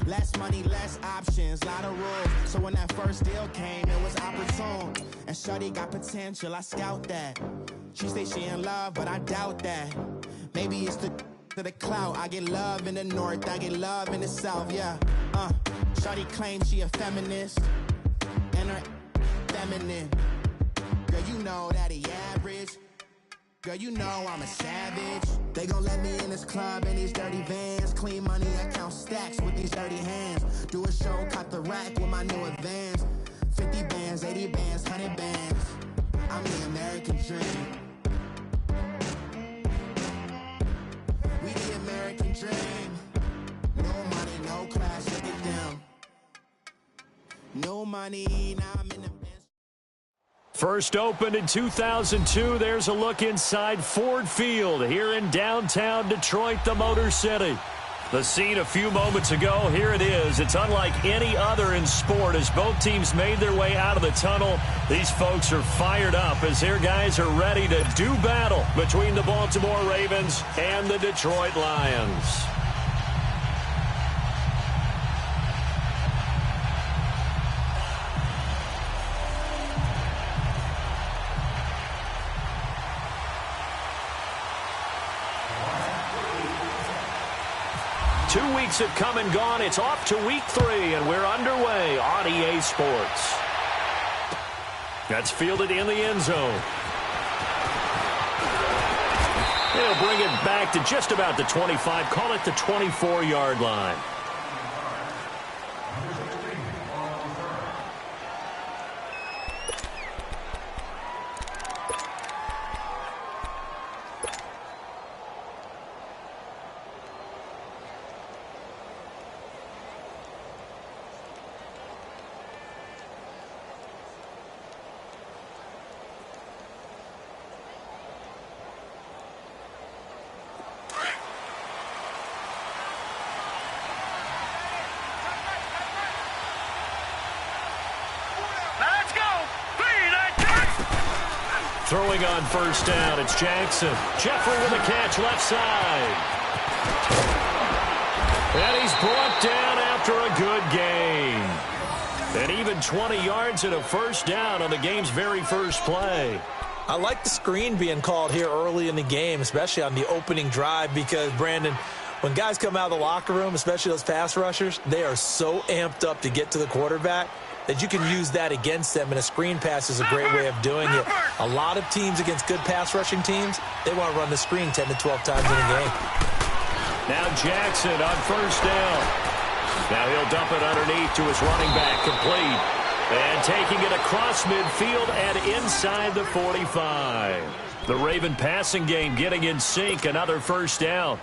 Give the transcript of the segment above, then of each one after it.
Less money, less options, lot of rules. So when that first deal came, it was opportune. And shorty got potential, I scout that. She say she in love, but I doubt that. Maybe it's to the clout. I get love in the north, I get love in the south, yeah. Shorty claims she a feminist, and her feminine. Girl, you know that he average. Girl, you know I'm a savage. They gon' let me in this club in these dirty vans. Clean money, I count stacks with these dirty hands. Do a show, cut the rack with my new advance. 50 bands, 80 bands, 100 bands. I'm the American dream. We the American dream. No money, no class, look at them. No money, now I'm in the... First opened in 2002, there's a look inside Ford Field here in downtown Detroit, the Motor City. The scene a few moments ago, here it is. It's unlike any other in sport as both teams made their way out of the tunnel. These folks are fired up as their guys are ready to do battle between the Baltimore Ravens and the Detroit Lions. Two weeks have come and gone. It's off to week 3, and we're underway on EA Sports. That's fielded in the end zone. They'll bring it back to just about the 25, call it the 24-yard line. Throwing on first down, it's Jackson. Jeffrey with a catch left side. And he's brought down after a good game. And even 20 yards and a first down on the game's very first play. I like the screen being called here early in the game, especially on the opening drive, because, Brandon, when guys come out of the locker room, especially those pass rushers, they are so amped up to get to the quarterback that you can use that against them, and a screen pass is a great way of doing it. A lot of teams against good pass rushing teams, they want to run the screen 10 to 12 times in a game. Now Jackson on first down. Now he'll dump it underneath to his running back, complete. And taking it across midfield and inside the 45. The Raven passing game getting in sync, another first down.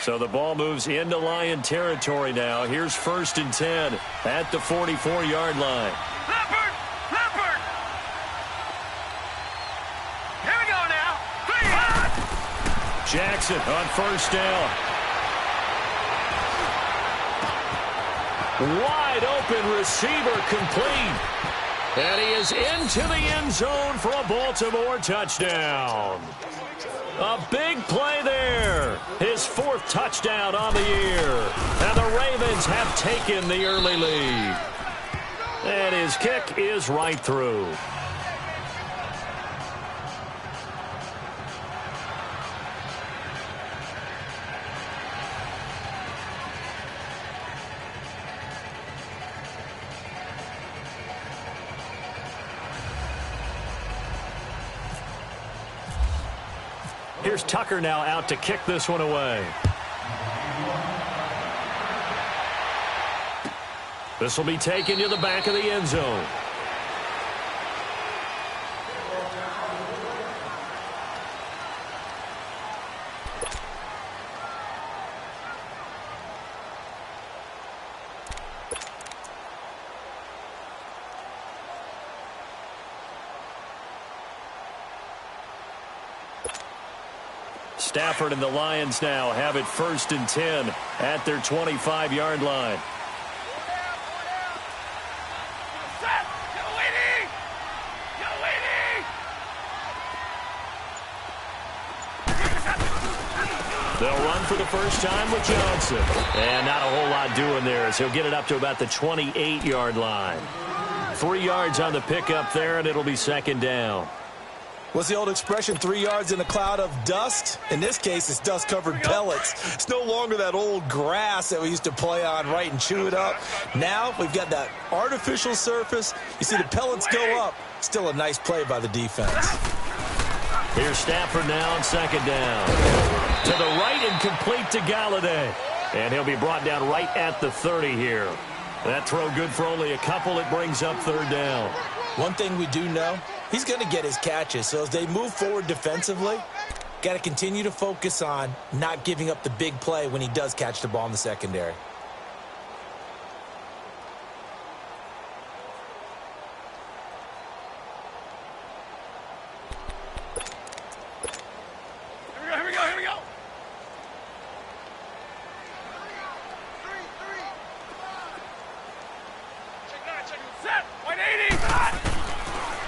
So the ball moves into Lion territory now. Here's 1st and 10 at the 44-yard line. Leopard! Leopard! Here we go now. Jackson on first down. Wide open receiver complete. And he is into the end zone for a Baltimore touchdown. A big play there. His 4th touchdown on the year. And the Ravens have taken the early lead. And his kick is right through. Here's Tucker now out to kick this one away. This will be taken to the back of the end zone. Stafford and the Lions now have it 1st and 10 at their 25-yard line. They'll run for the first time with Johnson. And not a whole lot doing there as he'll get it up to about the 28-yard line. 3 yards on the pickup there, and it'll be second down. What's the old expression, 3 yards in a cloud of dust? In this case, it's dust-covered pellets. It's no longer that old grass that we used to play on, right, and chew it up. Now we've got that artificial surface. You see the pellets go up. Still a nice play by the defense. Here's Stafford now on second down. To the right and complete to Galladay. And he'll be brought down right at the 30 here. That throw good for only a couple. It brings up third down. One thing we do know, he's going to get his catches. So as they move forward defensively, got to continue to focus on not giving up the big play when he does catch the ball in the secondary.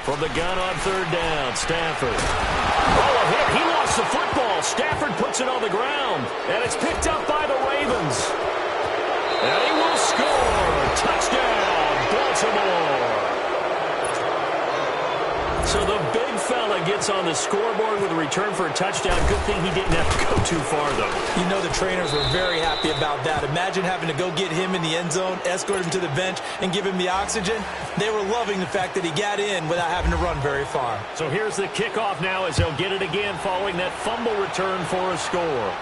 From the gun on third down, Stafford. Oh, a hit. He lost the football. Stafford puts it on the ground, and it's picked up by the Ravens. And he will score. Touchdown, Baltimore. So the big fella gets on the scoreboard with a return for a touchdown. Good thing he didn't have to go too far, though. You know the trainers were very happy about that. Imagine having to go get him in the end zone, escort him to the bench, and give him the oxygen. They were loving the fact that he got in without having to run very far. So here's the kickoff now as they'll get it again following that fumble return for a score.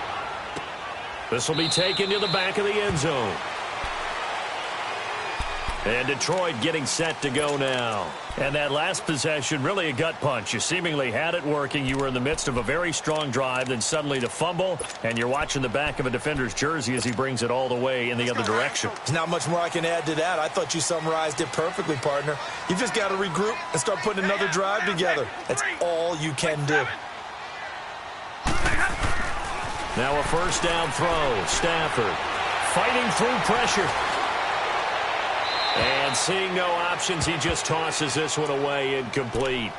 This will be taken to the back of the end zone. And Detroit getting set to go now. And that last possession, really a gut punch. You seemingly had it working. You were in the midst of a very strong drive. Then suddenly the fumble, and you're watching the back of a defender's jersey as he brings it all the way in the other direction. There's not much more I can add to that. I thought you summarized it perfectly, partner. You just got to regroup and start putting another drive together. That's all you can do. Now a first down throw. Stafford fighting through pressure. And seeing no options, he just tosses this one away, incomplete.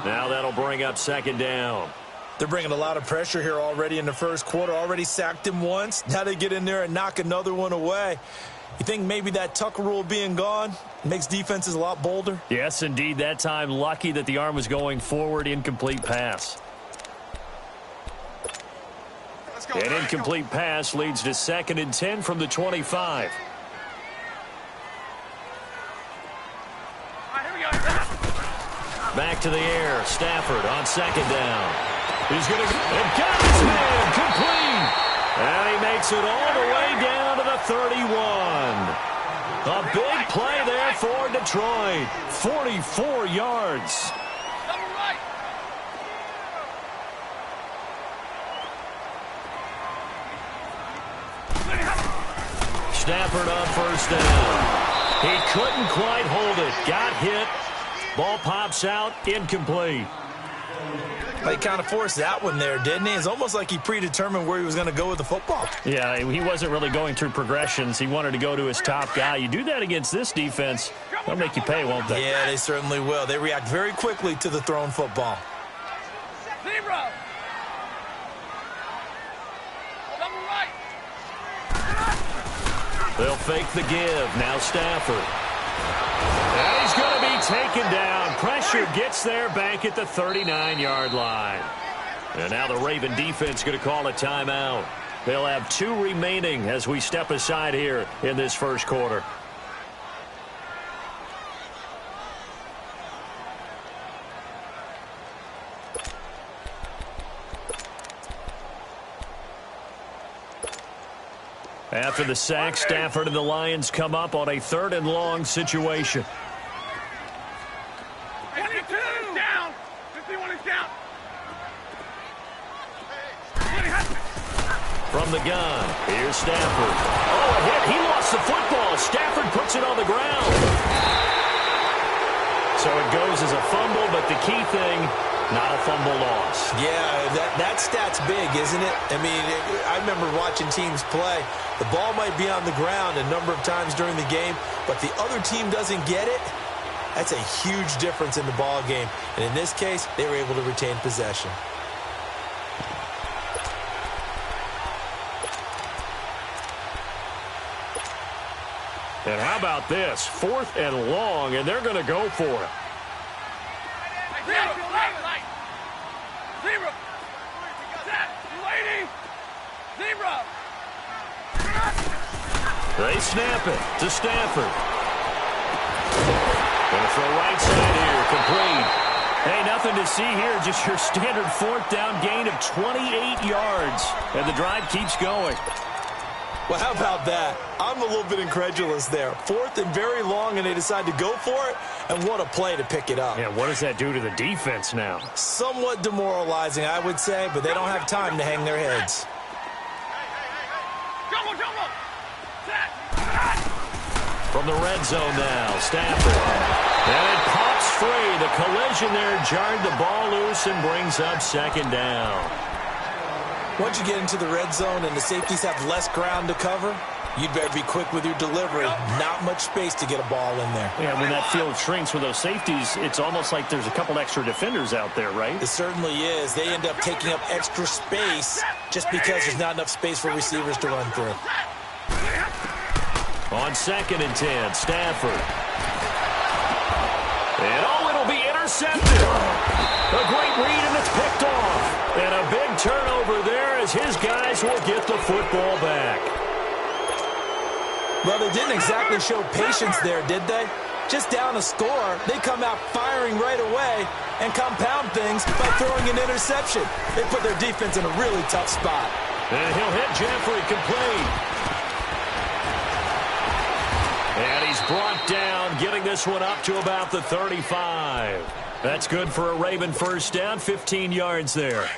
Now that'll bring up second down. They're bringing a lot of pressure here already in the first quarter. Already sacked him once. Now they get in there and knock another one away. You think maybe that Tucker rule being gone makes defenses a lot bolder? Yes, indeed. That time, lucky that the arm was going forward. Incomplete pass. An incomplete pass leads to 2nd and 10 from the 25. Back to the air. Stafford on second down. He's going to got his man complete. And he makes it all the way down to the 31. A big play there for Detroit. 44 yards. Stafford on first down. He couldn't quite hold it. Got hit. Ball pops out, incomplete. He kind of forced that one there, didn't he? It's almost like he predetermined where he was going to go with the football. Yeah, he wasn't really going through progressions. He wanted to go to his top guy. You do that against this defense, they'll make you pay, won't they? Yeah, they certainly will. They react very quickly to the thrown football. Zebra. Double right. They'll fake the give. Now Stafford. And he's going to be taken down. Pressure gets there back at the 39-yard line. And now the Raven defense going to call a timeout. They'll have 2 remaining as we step aside here in this first quarter. After the sack, Stafford and the Lions come up on a 3rd and long situation. 52 is down. 51 is down. From the gun, here's Stafford. Oh, a hit. He lost the football. Stafford puts it on the ground. So it goes as a fumble, but the key thing, not a fumble loss. Yeah, that stat's big, isn't it? I mean, I remember watching teams play. The ball might be on the ground a number of times during the game, but the other team doesn't get it. That's a huge difference in the ball game. And in this case, they were able to retain possession. And how about this? 4th and long, and they're going to go for it. Zebra. Set. Waiting. Zebra. They snap it to Stafford. Going to throw right side here, complete. Hey, nothing to see here, just your standard 4th down gain of 28 yards. And the drive keeps going. Well, how about that? I'm a little bit incredulous there. 4th and very long, and they decide to go for it, and what a play to pick it up. Yeah, what does that do to the defense now? Somewhat demoralizing, I would say, but they don't have time to hang their heads. From the red zone now, Stafford. And it pops free. The collision there jarred the ball loose and brings up 2nd down. Once you get into the red zone and the safeties have less ground to cover, you'd better be quick with your delivery. Not much space to get a ball in there. Yeah, when that field shrinks with those safeties, it's almost like there's a couple extra defenders out there, right? It certainly is. They end up taking up extra space just because there's not enough space for receivers to run through. On 2nd and 10, Stafford. And it'll be intercepted. A great read, and it's picked off. And a big turnover there as his guys will get the football back. Well, they didn't exactly show patience there, did they? Just down a score, they come out firing right away and compound things by throwing an interception. They put their defense in a really tough spot. And he'll hit Jeffrey, complete. And he's brought down, getting this one up to about the 35. That's good for a Raven 1st down, 15 yards there.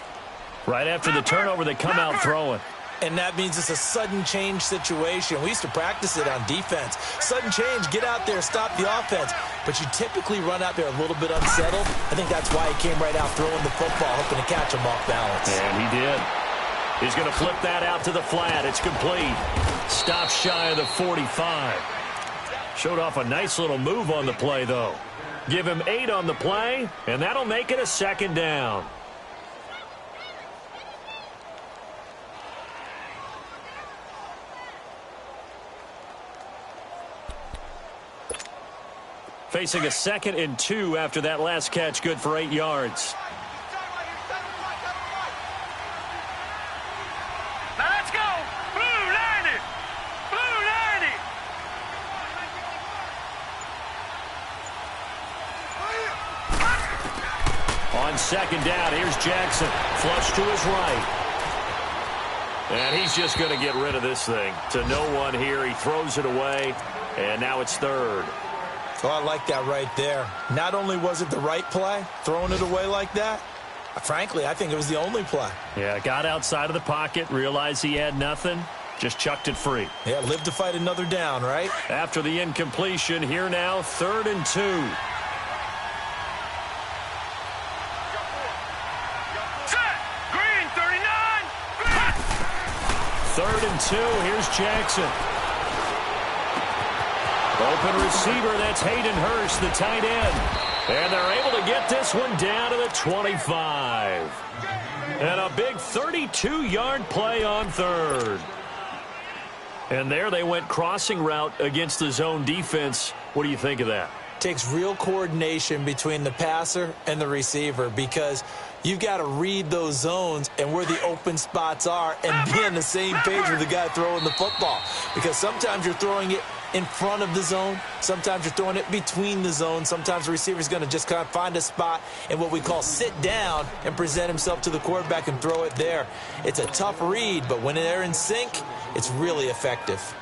Right after the turnover, they come out throwing. And that means it's a sudden change situation. We used to practice it on defense. Sudden change, get out there, stop the offense. But you typically run out there a little bit unsettled. I think that's why he came right out throwing the football, hoping to catch him off balance. And he did. He's going to flip that out to the flat. It's complete. Stop shy of the 45. Showed off a nice little move on the play, though. Give him 8 on the play, and that'll make it a 2nd down. Facing a 2nd and 2 after that last catch, good for 8 yards. Now let's go. Blue 90. Blue 90. On 2nd down, here's Jackson. Flush to his right. And he's just going to get rid of this thing. To no one here. He throws it away, and now it's 3rd. Oh, I like that right there. Not only was it the right play, throwing it away like that, frankly, I think it was the only play. Yeah, got outside of the pocket, realized he had nothing, just chucked it free. Yeah, live to fight another down, right? After the incompletion, here now, 3rd and 2. Set. Green 39. 3rd and 2, here's Jackson. Open receiver, that's Hayden Hurst, the tight end. And they're able to get this one down to the 25. And a big 32-yard play on 3rd. And there they went crossing route against the zone defense. What do you think of that? Takes real coordination between the passer and the receiver because you've got to read those zones and where the open spots are and be on the same page with the guy throwing the football. Because sometimes you're throwing it in front of the zone. Sometimes you're throwing it between the zones. Sometimes the receiver's going to just kind of find a spot and what we call sit down and present himself to the quarterback and throw it there. It's a tough read, but when they're in sync, it's really effective.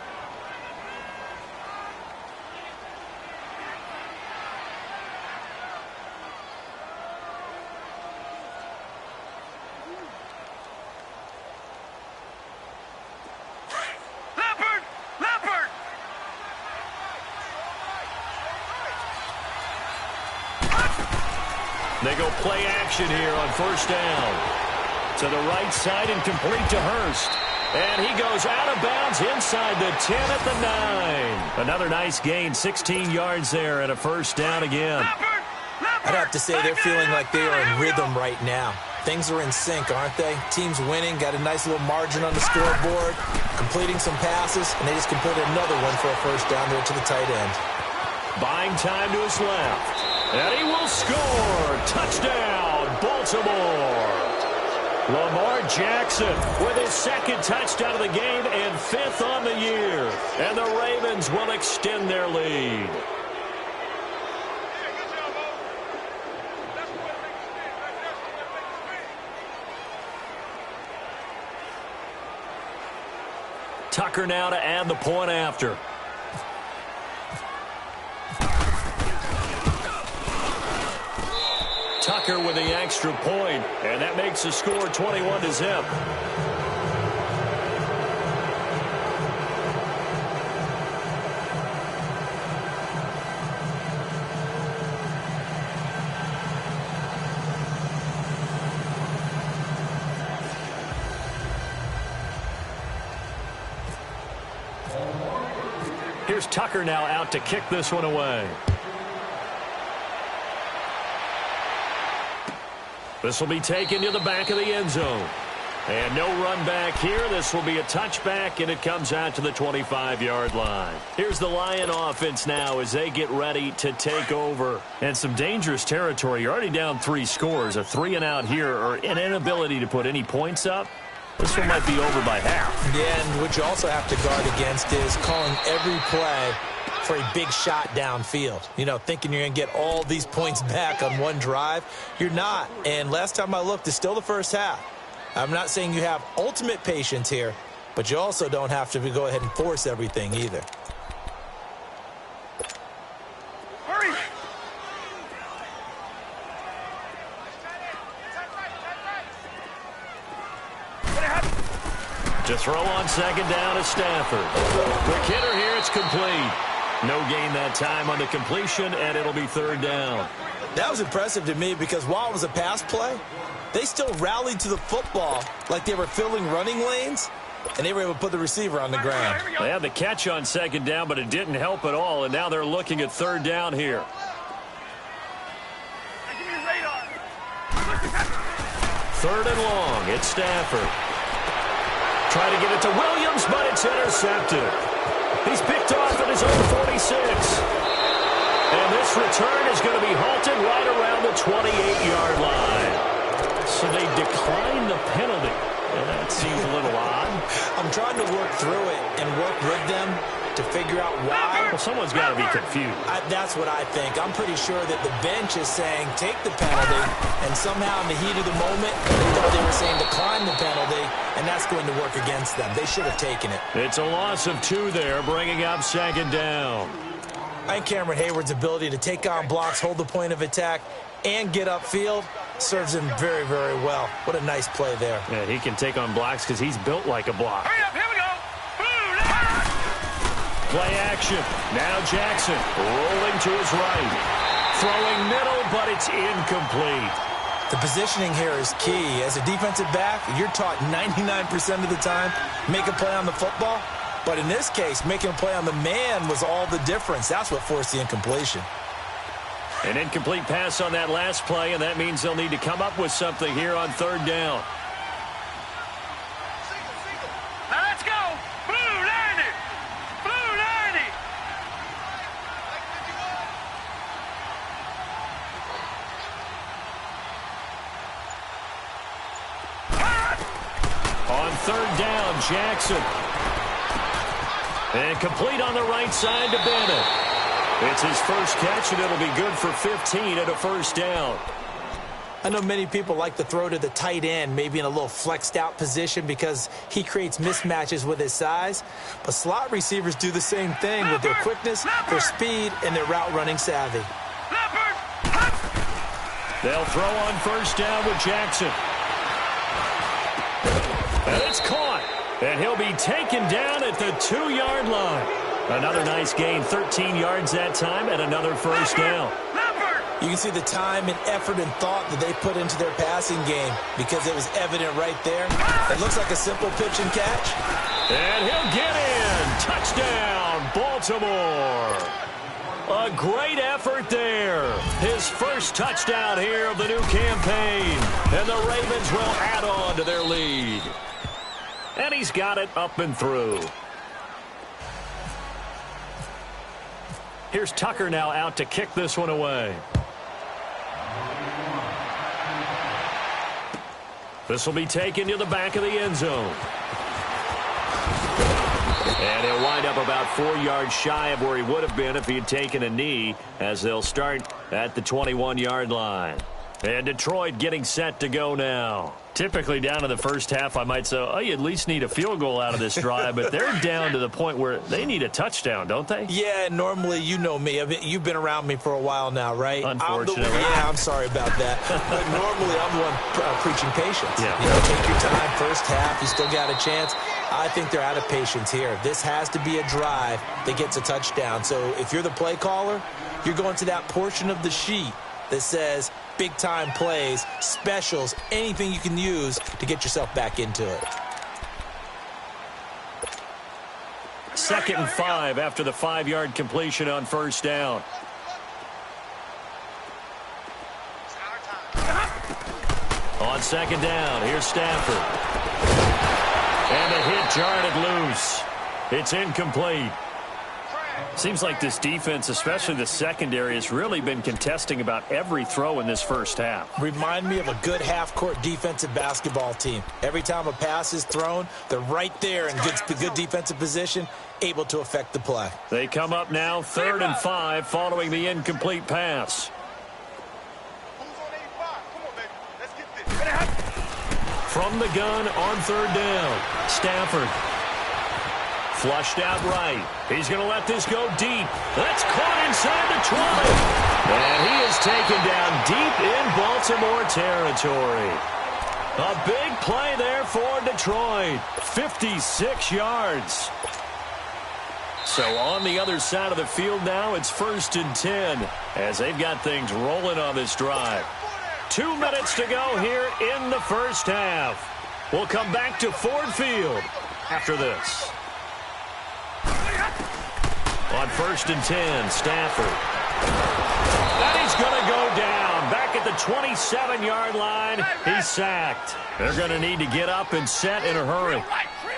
They go play action here on 1st down. To the right side and complete to Hurst. And he goes out of bounds inside the 10 at the 9. Another nice gain, 16 yards there and a 1st down again. I'd have to say they're feeling like they are in rhythm right now. things are in sync, aren't they? Teams winning, got a nice little margin on the scoreboard, completing some passes, and they just completed another one for a first down there to the tight end. Buying time to his left. And he will score. Touchdown, Baltimore. Lamar Jackson with his second touchdown of the game and 5th on the year. And the Ravens will extend their lead. Tucker now to add the point after. Tucker with the extra point, and that makes the score 21-0. Here's Tucker now out to kick this one away. This will be taken to the back of the end zone. And no run back here. This will be a touchback, and it comes out to the 25-yard line. Here's the Lion offense now as they get ready to take over. And some dangerous territory. You're already down 3 scores. A 3-and-out here, or an inability to put any points up. This one might be over by half. Yeah, and what you also have to guard against is calling every play for a big shot downfield. You know, thinking you're going to get all these points back on one drive. You're not. And last time I looked, it's still the first half. I'm not saying you have ultimate patience here, but you also don't have to go ahead and force everything either. Hurry! To throw on second down is Stafford. Quick hitter here, it's complete. No gain that time on the completion, and it'll be 3rd down. That was impressive to me because while it was a pass play, they still rallied to the football like they were filling running lanes, and they were able to put the receiver on the ground. They had the catch on second down, but it didn't help at all, and now they're looking at 3rd down here. Give me your radar. 3rd and long, it's Stafford. Try to get it to Williams, but it's intercepted. He's picked off at his own 46. And this return is going to be halted right around the 28-yard line. So they decline the penalty. And that seems a little odd. I'm trying to work through it and work with them to figure out why. Well, someone's got to be confused. That's what I think. I'm pretty sure that the bench is saying take the penalty, and somehow in the heat of the moment, they thought they were saying decline the penalty, and that's going to work against them. They should have taken it. It's a loss of 2 there, bringing up 2nd down. I think Cameron Hayward's ability to take on blocks, hold the point of attack, and get upfield serves him very, very well. What a nice play there. Yeah, he can take on blocks because he's built like a block. Hurry up, here we go. Play action. Now Jackson rolling to his right. Throwing middle, but it's incomplete. The positioning here is key. As a defensive back, you're taught 99% of the time, make a play on the football. But in this case, making a play on the man was all the difference. That's what forced the incompletion. An incomplete pass on that last play, and that means they'll need to come up with something here on 3rd down. Now let's go. Blue 90. Blue 90. On 3rd down, Jackson. And complete on the right side to Bennett. It's his first catch, and it'll be good for 15 at a 1st down. I know many people like to throw to the tight end, maybe in a little flexed out position because he creates mismatches with his size. But slot receivers do the same thing with their quickness, their speed, and their route running savvy. They'll throw on 1st down with Jackson. And it's caught. And he'll be taken down at the 2-yard line. Another nice gain, 13 yards that time, and another 1st down. You can see the time and effort and thought that they put into their passing game because it was evident right there. It looks like a simple pitch and catch. And he'll get in. Touchdown, Baltimore. A great effort there. His first touchdown here of the new campaign. And the Ravens will add on to their lead. And he's got it up and through. Here's Tucker now out to kick this one away. This will be taken to the back of the end zone. And he'll wind up about 4 yards shy of where he would have been if he had taken a knee, as they'll start at the 21-yard line. And Detroit getting set to go now. Typically down to the first half, I might say, oh, you at least need a field goal out of this drive, but they're down to the point where they need a touchdown, don't they? Yeah, normally, you know me. You've been around me for a while now, right? Unfortunately. I'm sorry about that. But normally, I'm the one preaching patience. Yeah. You know, take your time, first half, you still got a chance. I think they're out of patience here. This has to be a drive that gets a touchdown. So if you're the play caller, you're going to that portion of the sheet that says big-time plays, specials, anything you can use to get yourself back into it. 2nd and 5 after the 5-yard completion on first down. On 2nd down, here's Stafford. And the hit jarred it loose. It's incomplete. Seems like this defense, especially the secondary, has really been contesting about every throw in this first half. Remind me of a good half-court defensive basketball team. Every time a pass is thrown, they're right there in good defensive position, able to affect the play. They come up now 3rd and 5 following the incomplete pass. From the gun on 3rd down, Stafford. Flushed out right. He's going to let this go deep. That's caught inside the 20. And he is taken down deep in Baltimore territory. A big play there for Detroit. 56 yards. So on the other side of the field now, it's 1st and 10 as they've got things rolling on this drive. 2 minutes to go here in the first half. We'll come back to Ford Field after this. On 1st and 10, Stafford. And he's going to go down. Back at the 27-yard line, he's sacked. They're going to need to get up and set in a hurry.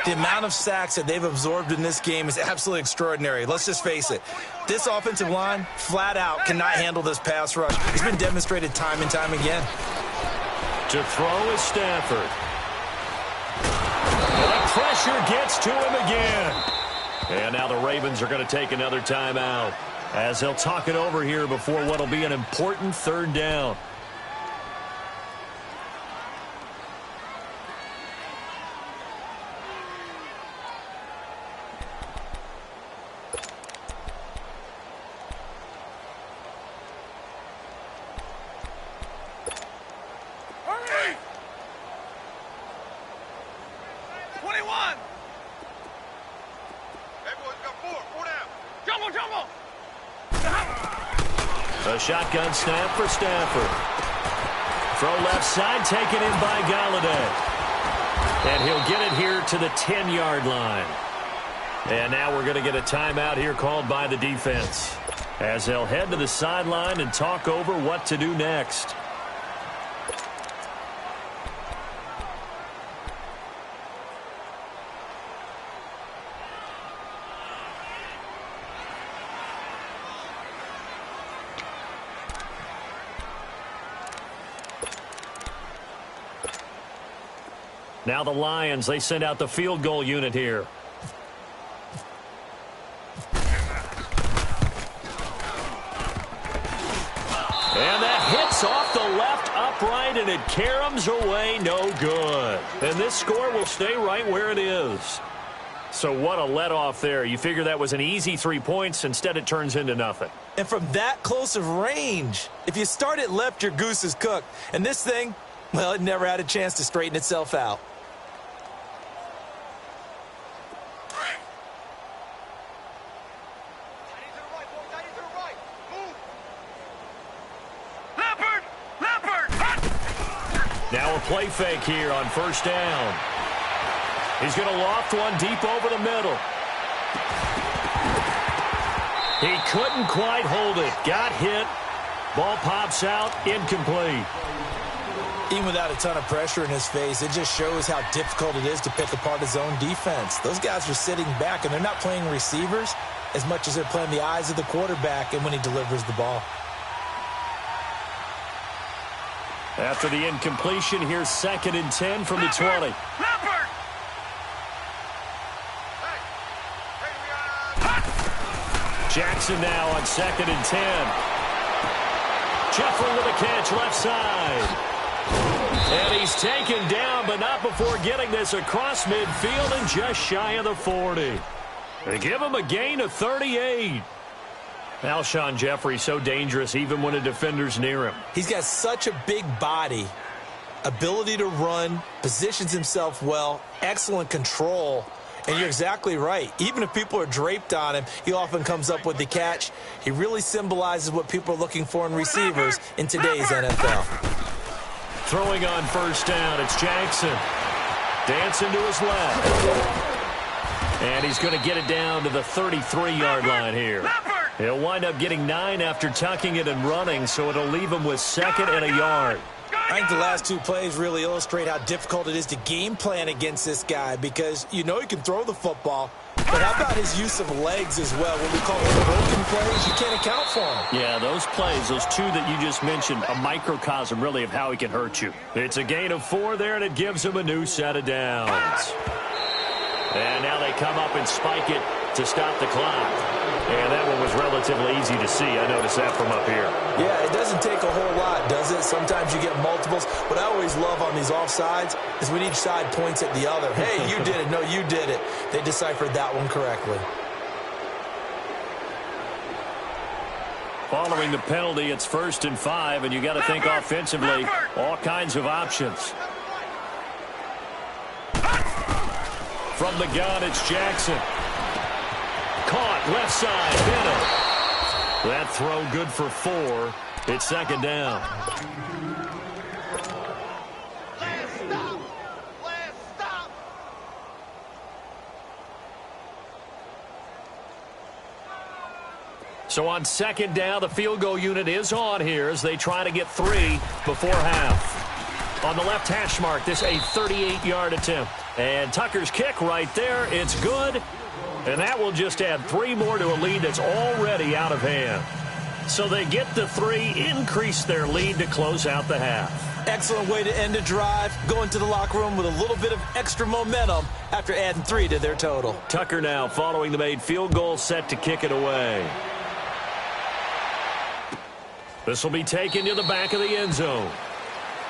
The amount of sacks that they've absorbed in this game is absolutely extraordinary. Let's just face it. This offensive line, flat out, cannot handle this pass rush. It's been demonstrated time and time again. To throw is Stafford. And the pressure gets to him again. And now the Ravens are going to take another timeout as they'll talk it over here before what will be an important 3rd down. Hurry! 21! A shotgun snap for Stafford. Throw left side, taken in by Galladay. And he'll get it here to the 10-yard line. And now we're going to get a timeout here called by the defense as they'll head to the sideline and talk over what to do next. Now the Lions, they send out the field goal unit here. And that hits off the left upright, and it caroms away, no good. And this score will stay right where it is. So what a let-off there. You figure that was an easy 3 points. Instead, it turns into nothing. And from that close of range, if you start it left, your goose is cooked. And this thing, well, it never had a chance to straighten itself out. Now a play fake here on 1st down. He's going to loft one deep over the middle. He couldn't quite hold it. Got hit. Ball pops out. Incomplete. Even without a ton of pressure in his face, it just shows how difficult it is to pick apart his own defense. Those guys are sitting back, and they're not playing receivers as much as they're playing the eyes of the quarterback and when he delivers the ball. After the incompletion, here's 2nd and 10 from the 20. Jackson now on 2nd and 10. Jeffrey with a catch left side. And he's taken down, but not before getting this across midfield and just shy of the 40. They give him a gain of 38. Alshon Jeffrey so dangerous even when a defender's near him. He's got such a big body, ability to run, positions himself well, excellent control. And you're exactly right. Even if people are draped on him, he often comes up with the catch. He really symbolizes what people are looking for in receivers in today's NFL. Throwing on 1st down, it's Jackson. Dancing to his left. And he's going to get it down to the 33-yard line here. He'll wind up getting 9 after tucking it and running, so it'll leave him with 2nd and a yard. I think the last 2 plays really illustrate how difficult it is to game plan against this guy because you know he can throw the football, but how about his use of legs as well? What we call the broken plays, you can't account for them. Yeah, those plays, those 2 that you just mentioned, a microcosm really of how he can hurt you. It's a gain of 4 there, and it gives him a new set of downs. And now they come up and spike it to stop the clock. And that one was relatively easy to see. I noticed that from up here. Yeah, it doesn't take a whole lot, does it? Sometimes you get multiples. What I always love on these offsides is when each side points at the other. Hey, you did it. No, you did it. They deciphered that one correctly. Following the penalty, it's 1st and 5, and you got to think offensively, all kinds of options. From the gun, it's Jackson. Caught, left side, hit him. That throw good for 4. It's 2nd down. Last stop. So on 2nd down, the field goal unit is on here as they try to get 3 before half. On the left hash mark, this a 38-yard attempt. And Tucker's kick right there, it's good. And that will just add 3 more to a lead that's already out of hand. So they get the 3, increase their lead to close out the half. Excellent way to end a drive, going to the locker room with a little bit of extra momentum after adding 3 to their total. Tucker now following the made field goal, set to kick it away. This will be taken to the back of the end zone.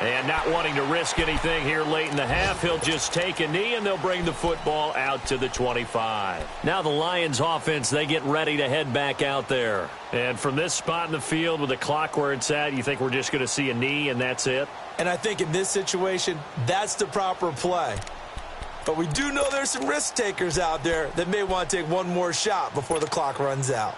And not wanting to risk anything here late in the half, he'll just take a knee, and they'll bring the football out to the 25. Now the Lions offense, they get ready to head back out there. And from this spot in the field with the clock where it's at, you think we're just going to see a knee and that's it? And I think in this situation, that's the proper play. But we do know there's some risk takers out there that may want to take one more shot before the clock runs out.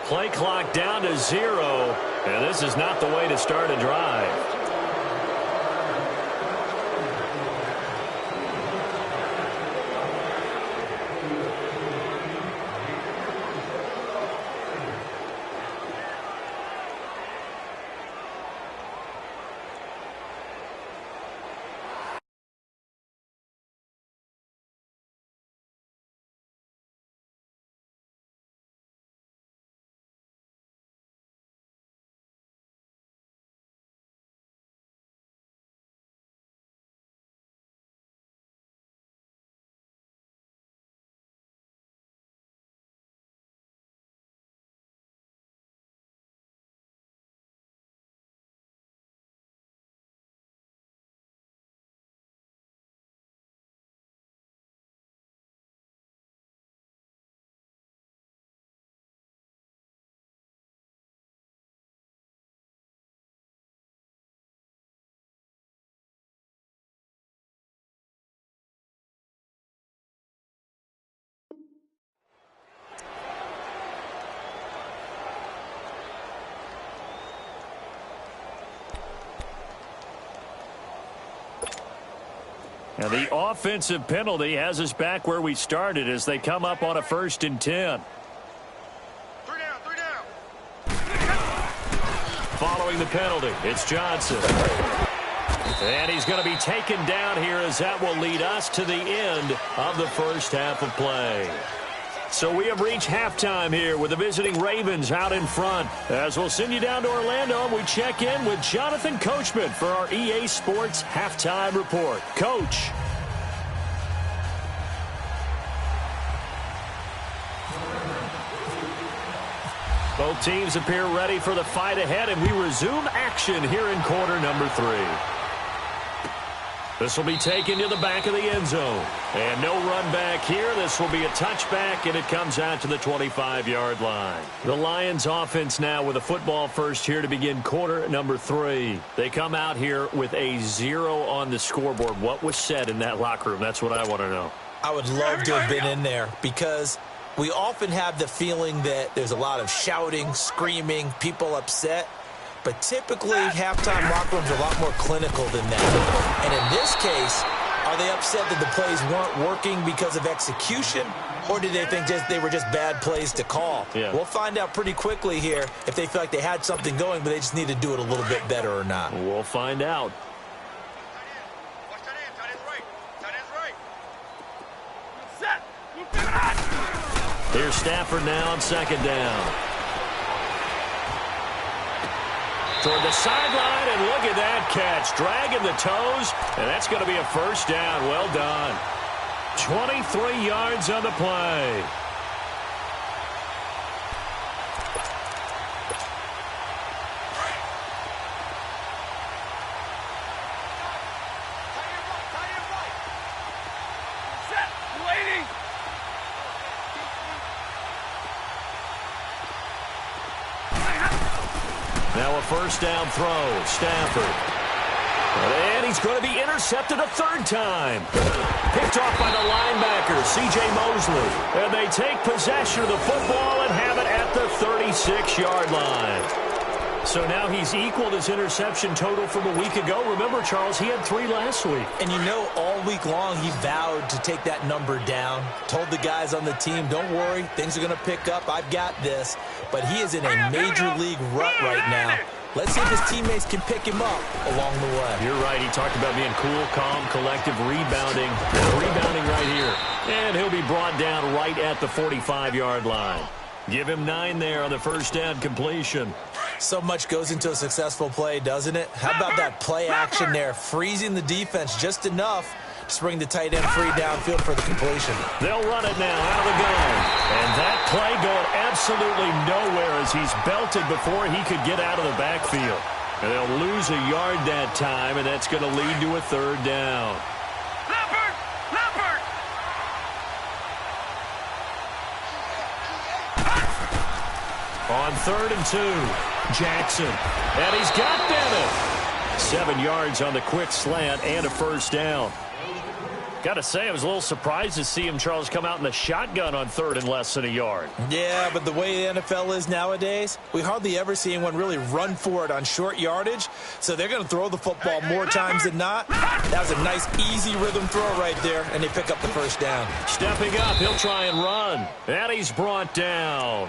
Play clock down to 0, and this is not the way to start a drive. And the offensive penalty has us back where we started as they come up on a 1st and 10. 3 down. Following the penalty, it's Johnson. And he's going to be taken down here as that will lead us to the end of the first half of play. So we have reached halftime here with the visiting Ravens out in front. As we'll send you down to Orlando, we check in with Jonathan Coachman for our EA Sports Halftime Report. Coach. Both teams appear ready for the fight ahead, and we resume action here in quarter number 3. This will be taken to the back of the end zone. And no run back here. This will be a touchback, and it comes out to the 25-yard line. The Lions offense now with a football first here to begin quarter number 3. They come out here with a 0 on the scoreboard. What was said in that locker room? That's what I want to know. I would love to have been in there because we often have the feeling that there's a lot of shouting, screaming, people upset. But typically, halftime locker rooms are a lot more clinical than that. And in this case, are they upset that the plays weren't working because of execution? Or do they think they were just bad plays to call? Yeah. We'll find out pretty quickly here if they feel like they had something going, but they just need to do it a little bit better or not. We'll find out. Watch tight end. Tight end's right. Tight end's right. Set. Here's Stafford now on 2nd down. Toward the sideline, and look at that catch. Dragging the toes, and that's going to be a 1st down. Well done. 23 yards on the play. Set. Waiting. Now a 1st down throw. Stafford. And he's going to be intercepted a 3rd time. Picked off by the linebacker, C.J. Mosley. And they take possession of the football and have it at the 36-yard line. So now he's equaled his interception total from a week ago. Remember, Charles, he had 3 last week. And you know, all week long, he vowed to take that number down. Told the guys on the team, don't worry, things are going to pick up. I've got this. But he is in a major league rut right now. Let's see if his teammates can pick him up along the way. You're right. He talked about being cool, calm, collective, rebounding. Rebounding right here. And he'll be brought down right at the 45-yard line. Give him 9 there on the 1st down completion. So much goes into a successful play, doesn't it? How about that play action there? Freezing the defense just enough to bring the tight end free downfield for the completion. They'll run it now out of the gun. And that play going absolutely nowhere as he's belted before he could get out of the backfield. And they'll lose a yard that time, and that's going to lead to a 3rd down. Leopard. On 3rd and 2, Jackson. And he's got Bennett. 7 yards on the quick slant and a 1st down. Got to say, I was a little surprised to see him, Charles, come out in the shotgun on 3rd and less than a yard. Yeah, but the way the NFL is nowadays, we hardly ever see anyone really run for it on short yardage. So they're going to throw the football more times than not. That was a nice, easy rhythm throw right there, and they pick up the 1st down. Stepping up, he'll try and run. And he's brought down.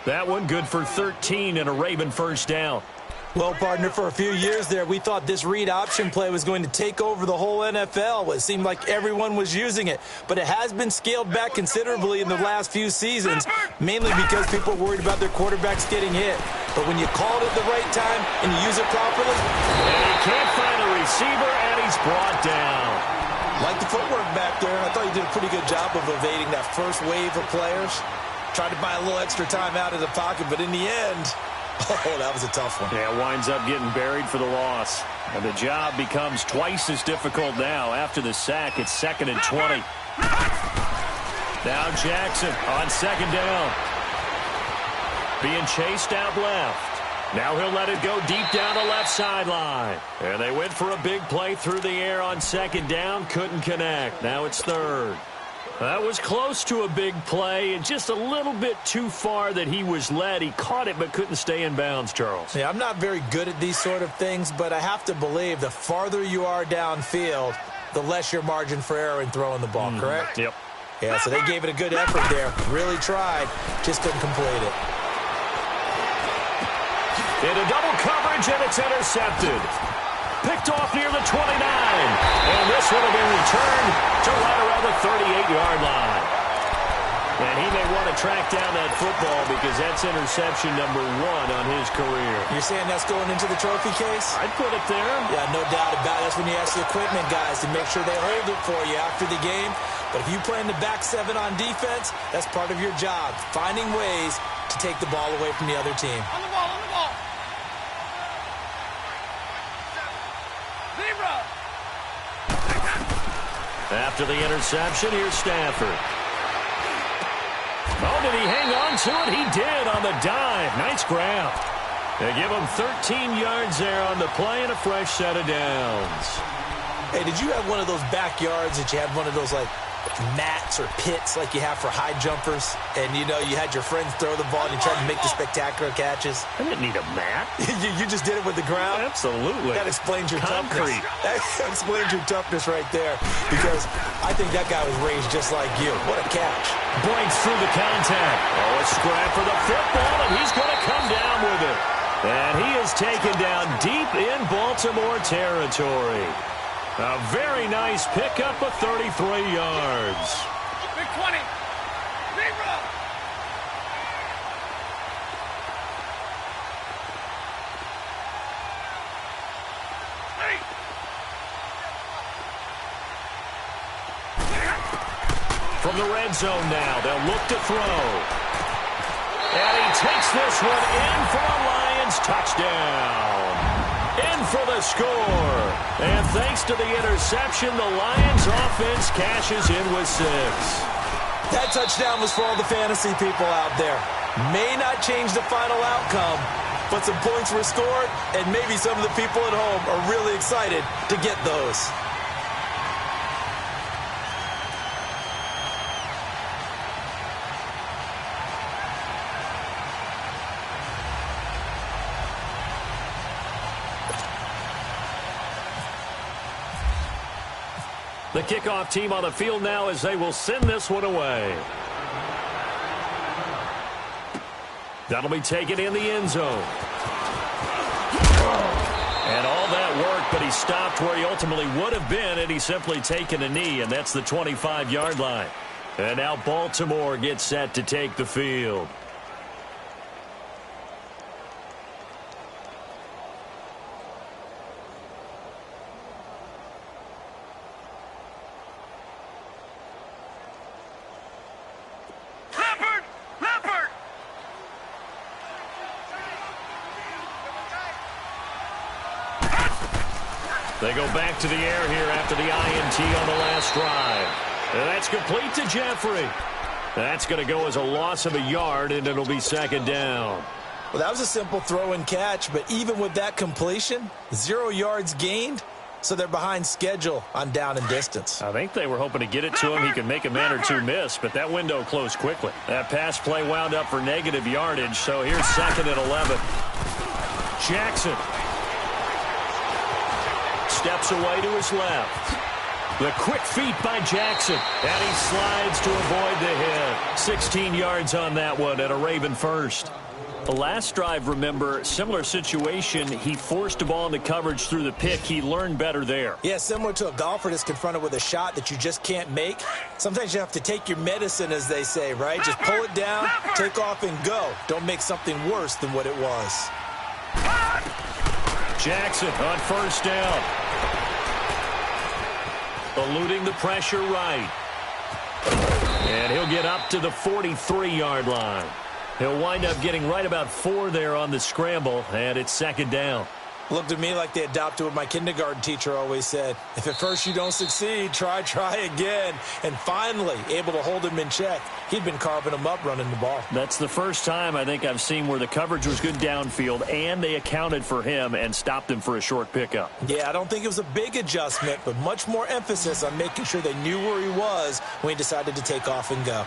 That one good for 13 and a Raven 1st down. Well, partner, for a few years there, we thought this read option play was going to take over the whole NFL. It seemed like everyone was using it, but it has been scaled back considerably in the last few seasons, mainly because people are worried about their quarterbacks getting hit. But when you call it at the right time and you use it properly... And he can't find a receiver, and he's brought down. Like the footwork back there, I thought you did a pretty good job of evading that first wave of players. Tried to buy a little extra time out of the pocket, but in the end... Oh, that was a tough one. Yeah, winds up getting buried for the loss. And the job becomes twice as difficult now. After the sack, it's 2nd and 20. Now Jackson on 2nd down. Being chased out left. Now he'll let it go deep down the left sideline. And they went for a big play through the air on 2nd down. Couldn't connect. Now it's 3rd. That was close to a big play and just a little bit too far that he was led. He caught it but couldn't stay in bounds, Charles. Yeah, I'm not very good at these sort of things, but I have to believe the farther you are downfield, the less your margin for error in throwing the ball, correct? Yep. Yeah, so they gave it a good effort there. Really tried, just couldn't complete it. Into double coverage, and it's intercepted. Picked off near the 29. And this one will be returned to right around the 38-yard line. And he may want to track down that football because that's interception number 1 on his career. You're saying that's going into the trophy case? I'd put it there. Yeah, no doubt about it. That's when you ask the equipment guys to make sure they hold it for you after the game. But if you play in the back 7 on defense, that's part of your job, finding ways to take the ball away from the other team. On the ball, on the ball. 0. After the interception, here's Stafford. Oh, did he hang on to it? He did on the dive. Nice grab. They give him 13 yards there on the play and a fresh set of downs. Hey, did you have one of those backyards that you had one of those, like, mats or pits like you have for high jumpers? And, you know, you had your friends throw the ball and you tried to make the spectacular catches? I didn't need a mat. you just did it with the ground? Absolutely. That explains your Concrete. toughness. That explains your toughness right there. Because I think that guy was raised just like you. What a catch. Breaks through the contact. Oh, a scrap for the football, and he's going to come down with it. And he is taken down deep in Baltimore territory. A very nice pickup of 33 yards. Big 20. 0. From the red zone now, they'll look to throw. And he takes this one in for a Lions touchdown. In for the score. And thanks to the interception, the Lions offense cashes in with 6. That touchdown was for all the fantasy people out there. May not change the final outcome, but some points were scored, and maybe some of the people at home are really excited to get those. The kickoff team on the field now as they will send this one away. That'll be taken in the end zone. And all that work, but he stopped where he ultimately would have been, and he's simply taken a knee, and that's the 25-yard line. And now Baltimore gets set to take the field. They go back to the air here after the INT on the last drive. And that's complete to Jeffrey. That's going to go as a loss of a yard, and it'll be second down. Well, that was a simple throw and catch, but even with that completion, 0 yards gained, so they're behind schedule on down and distance. I think they were hoping to get it to him. He could make a man or two miss, but that window closed quickly. That pass play wound up for negative yardage, so here's second and 11. Jackson steps away to his left. The quick feet by Jackson, and he slides to avoid the hit. 16 yards on that one, and a Raven first. The last drive, remember, similar situation. He forced the ball into coverage through the pick. He learned better there. Yeah, similar to a golfer that's confronted with a shot that you just can't make. Sometimes you have to take your medicine, as they say, right? Just pull it down, take off, and go. Don't make something worse than what it was. Jackson on first down. Eluding the pressure right. And he'll get up to the 43-yard line. He'll wind up getting right about 4 there on the scramble, and it's second down. Looked to me like they adopted what my kindergarten teacher always said. If at first you don't succeed, try again. And finally, able to hold him in check. He'd been carving him up running the ball. That's the first time I think I've seen where the coverage was good downfield, and they accounted for him and stopped him for a short pickup. Yeah, I don't think it was a big adjustment, but much more emphasis on making sure they knew where he was when he decided to take off and go.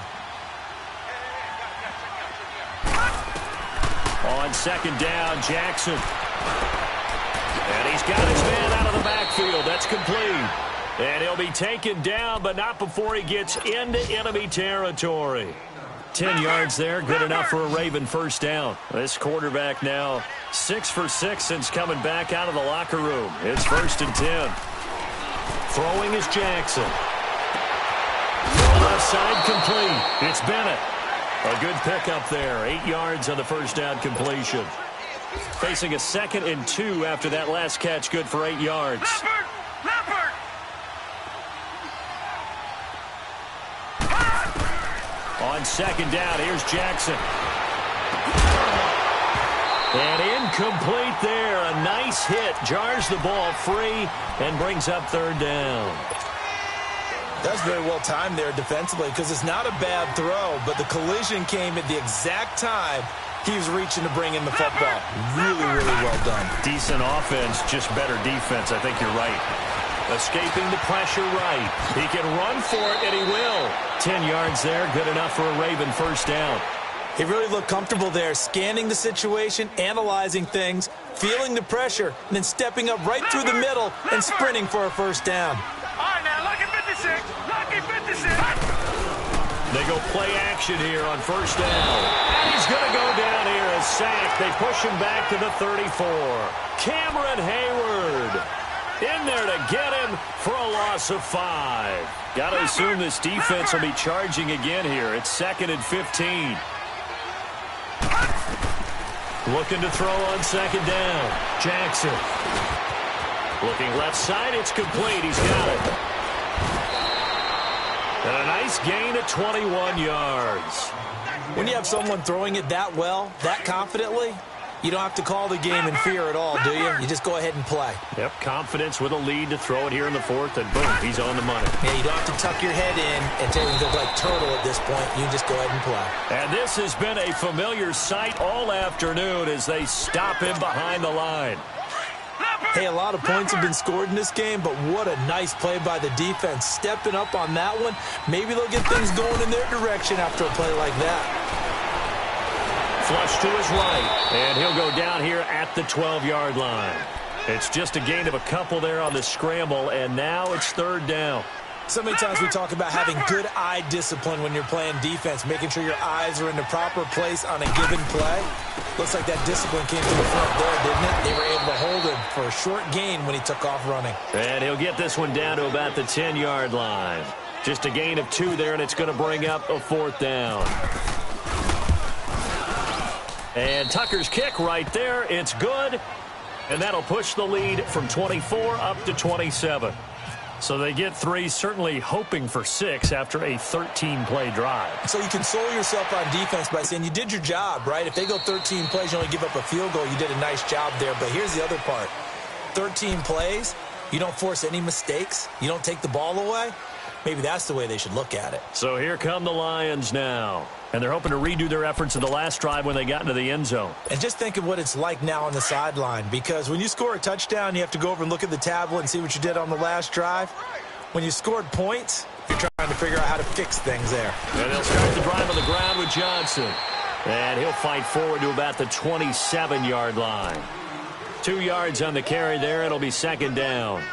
On second down, Jackson. And he's got his man out of the backfield. That's complete. And he'll be taken down, but not before he gets into enemy territory. 10 yards there, good enough for a Raven first down. This quarterback now 6 for 6 since coming back out of the locker room. It's 1st and 10. Throwing is Jackson. Left side complete. It's Bennett. A good pickup there. 8 yards on the first down completion. Facing a 2nd and 2 after that last catch, good for 8 yards. Leopard! On 2nd down, here's Jackson. And incomplete there. A nice hit. Jars the ball free and brings up 3rd down. That's very well timed there defensively because it's not a bad throw, but the collision came at the exact time he was reaching to bring in the football. Really, really well done. Decent offense, just better defense. I think you're right. Escaping the pressure right. He can run for it, and he will. 10 yards there, good enough for a Raven first down. He really looked comfortable there, scanning the situation, analyzing things, feeling the pressure, and then stepping up right through the middle and sprinting for a first down. All right, now, lucky 56. Lucky 56. They go play action here on first down. And he's going to go down here as sacked. They push him back to the 34. Cameron Hayward in there to get him for a loss of 5. Got to assume this defense will be charging again here. It's 2nd and 15. Looking to throw on 2nd down. Jackson. Looking left side. It's complete. He's got it. And a nice gain of 21 yards. When you have someone throwing it that well, that confidently, you don't have to call the game in fear at all, do you? You just go ahead and play. Yep, confidence with a lead to throw it here in the 4th, and boom, he's on the money. Yeah, you don't have to tuck your head in and take it like turtle at this point. You just go ahead and play. And this has been a familiar sight all afternoon as they stop him behind the line. Hey, a lot of points have been scored in this game, but what a nice play by the defense. Stepping up on that one, maybe they'll get things going in their direction after a play like that. Flush to his right, and he'll go down here at the 12-yard line. It's just a gain of a couple there on the scramble, and now it's 3rd down. So many times we talk about having good eye discipline when you're playing defense, making sure your eyes are in the proper place on a given play. Looks like that discipline came to the front there, didn't it? They were able to hold him for a short gain when he took off running. And he'll get this one down to about the 10-yard line. Just a gain of 2 there, and it's going to bring up a 4th down. And Tucker's kick right there. It's good. And that'll push the lead from 24 up to 27. So they get 3, certainly hoping for 6 after a 13-play drive. So you console yourself on defense by saying you did your job, right? If they go 13 plays, you only give up a field goal, you did a nice job there. But here's the other part. 13 plays, you don't force any mistakes, you don't take the ball away. Maybe that's the way they should look at it. So here come the Lions now. And they're hoping to redo their efforts in the last drive when they got into the end zone. And just think of what it's like now on the sideline, because when you score a touchdown, you have to go over and look at the tablet and see what you did on the last drive. When you scored points, you're trying to figure out how to fix things there. And they'll start the drive on the ground with Johnson. And he'll fight forward to about the 27-yard line. 2 yards on the carry there. It'll be 2nd down.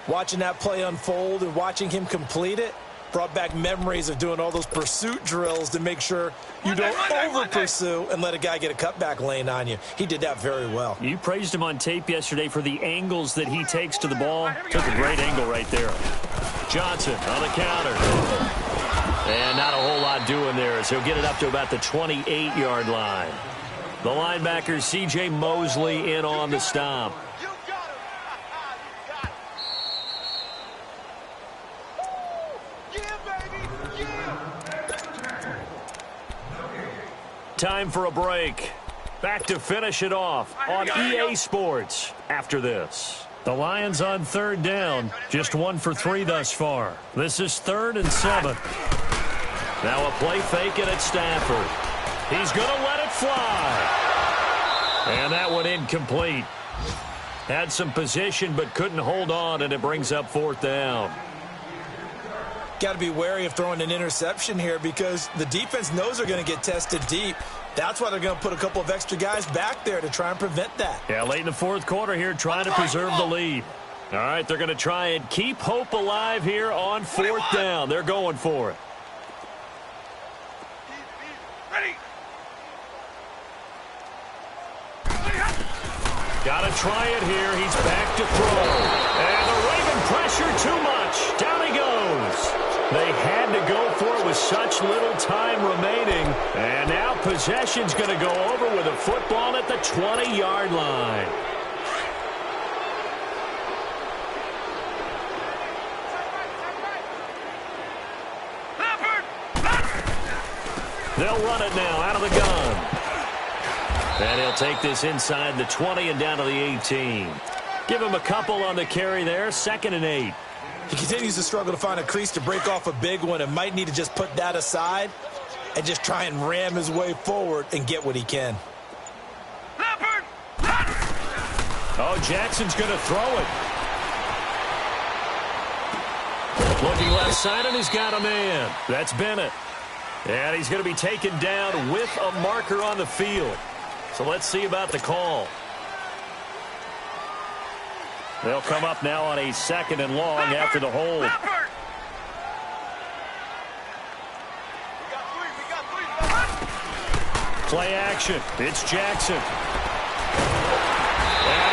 Watching that play unfold and watching him complete it brought back memories of doing all those pursuit drills to make sure you don't over-pursue and let a guy get a cutback lane on you. He did that very well. You praised him on tape yesterday for the angles that he takes to the ball. Took a great angle right there. Johnson on the counter. And not a whole lot doing there as he'll get it up to about the 28-yard line. The linebacker, C.J. Mosley, in on the stop. Time for a break. Back to finish it off on EA Sports after this. The Lions on 3rd down. Just 1 for 3 thus far. This is 3rd and 7. Now a play fake it at Stafford. He's going to let it fly. And that one incomplete. Had some position but couldn't hold on, and it brings up 4th down. Got to be wary of throwing an interception here because the defense knows they're going to get tested deep. That's why they're going to put a couple of extra guys back there to try and prevent that. Yeah, late in the 4th quarter here, trying to preserve the lead. All right, they're going to try and keep hope alive here on 4th down. They're going for it. Ready. Got to try it here. He's back to throw. And the Raven pressure too much. Down he goes. They had to go for it with such little time remaining. And now possession's going to go over with a football at the 20-yard line. They'll run it now out of the gun. And he'll take this inside the 20 and down to the 18. Give him a couple on the carry there. 2nd and 8. He continues to struggle to find a crease to break off a big one and might need to just put that aside and just try and ram his way forward and get what he can. Oh, Jackson's going to throw it. Looking left side, and he's got a man. That's Bennett. And he's going to be taken down with a marker on the field. So let's see about the call. They'll come up now on a 2nd and long after the hold. Play action. It's Jackson. And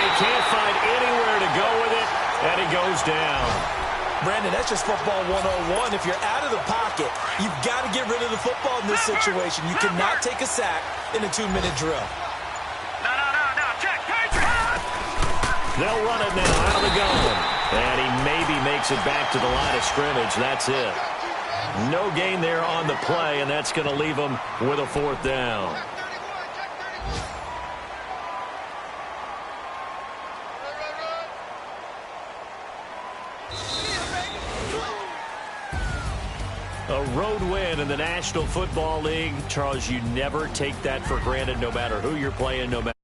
he can't find anywhere to go with it, and he goes down. Brandon, that's just football 101. If you're out of the pocket, you've got to get rid of the football in this situation. You cannot take a sack in a 2-minute drill. No. Check. They'll run it now out of the gun. And he maybe makes it back to the line of scrimmage. That's it. No gain there on the play, and that's going to leave him with a 4th down. A road win in the National Football League. Charles, you never take that for granted no matter who you're playing, no matter